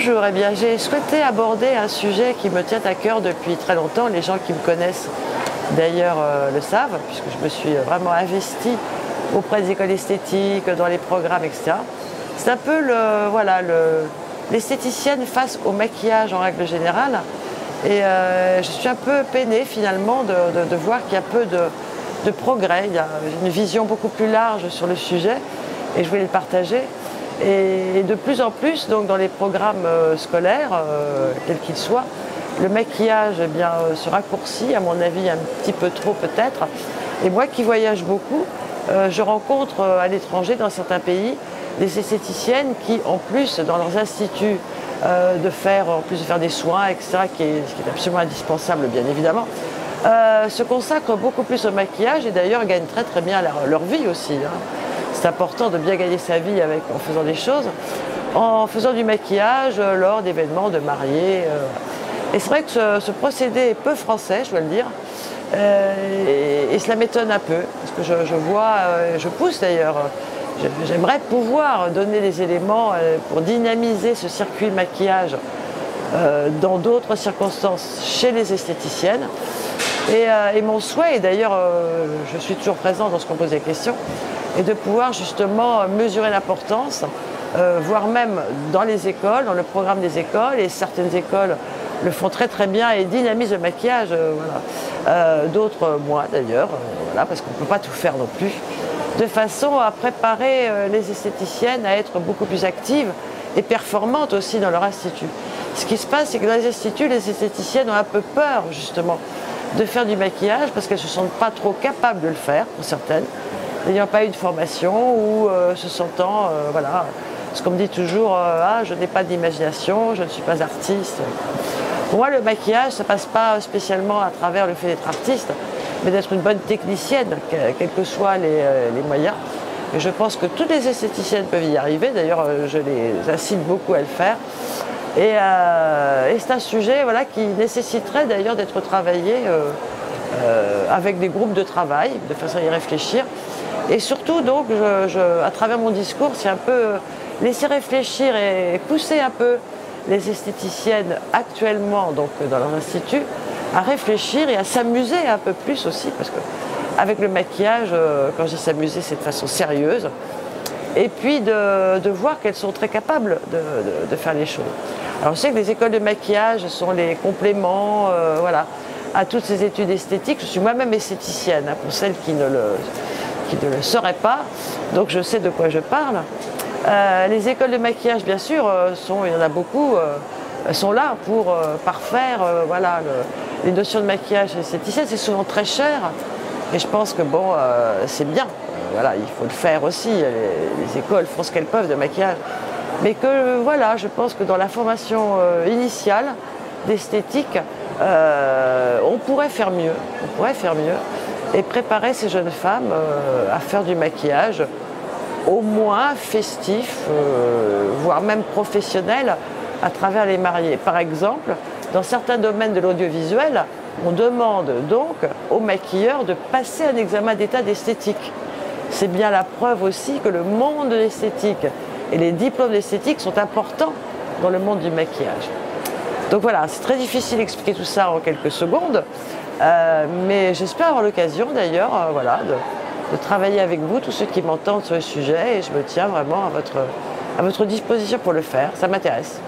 Bonjour, eh bien j'ai souhaité aborder un sujet qui me tient à cœur depuis très longtemps. Les gens qui me connaissent d'ailleurs le savent, puisque je me suis vraiment investie auprès des écoles esthétiques, dans les programmes, etc. C'est un peu l'esthéticienne face au maquillage en règle générale. Et je suis un peu peinée finalement de voir qu'il y a peu de progrès. Il y a une vision beaucoup plus large sur le sujet et je voulais le partager. Et de plus en plus, donc, dans les programmes scolaires, quels qu'ils soient, le maquillage se raccourcit, à mon avis un petit peu trop peut-être. Et moi qui voyage beaucoup, je rencontre à l'étranger, dans certains pays, des esthéticiennes qui, en plus, dans leurs instituts, en plus de faire des soins, etc., ce qui est absolument indispensable, bien évidemment, se consacrent beaucoup plus au maquillage et d'ailleurs gagnent très très bien leur vie aussi, hein. C'est important de bien gagner sa vie en faisant des choses, en faisant du maquillage lors d'événements de mariés. Et c'est vrai que ce procédé est peu français, je dois le dire, et cela m'étonne un peu, parce que je pousse d'ailleurs, j'aimerais pouvoir donner des éléments pour dynamiser ce circuit maquillage dans d'autres circonstances chez les esthéticiennes. Et mon souhait, et d'ailleurs je suis toujours présente lorsqu'on pose des questions, est de pouvoir justement mesurer l'importance, voire même dans les écoles, dans le programme des écoles, et certaines écoles le font très très bien et dynamisent le maquillage, d'autres moins d'ailleurs, parce qu'on ne peut pas tout faire non plus, de façon à préparer les esthéticiennes à être beaucoup plus actives et performantes aussi dans leur institut. Ce qui se passe, c'est que dans les instituts, les esthéticiennes ont un peu peur justement de faire du maquillage parce qu'elles ne se sentent pas trop capables de le faire, pour certaines, n'ayant pas eu de formation ou se sentant, ce qu'on me dit toujours, je n'ai pas d'imagination, je ne suis pas artiste. Pour moi, le maquillage, ça ne passe pas spécialement à travers le fait d'être artiste, mais d'être une bonne technicienne, quels que soient les moyens. Et je pense que toutes les esthéticiennes peuvent y arriver, d'ailleurs je les incite beaucoup à le faire. Et c'est un sujet qui nécessiterait d'ailleurs d'être travaillé avec des groupes de travail, de façon à y réfléchir. Et surtout, donc, à travers mon discours, c'est un peu laisser réfléchir et pousser un peu les esthéticiennes actuellement donc, dans leur institut à réfléchir et à s'amuser un peu plus aussi, parce qu'avec le maquillage, quand je dis s'amuser, c'est de façon sérieuse. Et puis de voir qu'elles sont très capables de faire les choses. Alors je sais que les écoles de maquillage sont les compléments à toutes ces études esthétiques. Je suis moi-même esthéticienne, pour celles qui ne le seraient pas, donc je sais de quoi je parle. Les écoles de maquillage, bien sûr, il y en a beaucoup, sont là pour parfaire les notions de maquillage esthéticienne. C'est souvent très cher, et je pense que c'est bien. Il faut le faire aussi, les écoles font ce qu'elles peuvent de maquillage. Mais que je pense que dans la formation initiale d'esthétique, on pourrait faire mieux. Et préparer ces jeunes femmes à faire du maquillage au moins festif, voire même professionnel, à travers les mariés. Par exemple, dans certains domaines de l'audiovisuel, on demande donc aux maquilleurs de passer un examen d'état d'esthétique. C'est bien la preuve aussi que le monde de l'esthétique et les diplômes d'esthétique sont importants dans le monde du maquillage. Donc voilà, c'est très difficile d'expliquer tout ça en quelques secondes, mais j'espère avoir l'occasion d'ailleurs de travailler avec vous, tous ceux qui m'entendent sur le sujet, et je me tiens vraiment à votre disposition pour le faire, ça m'intéresse.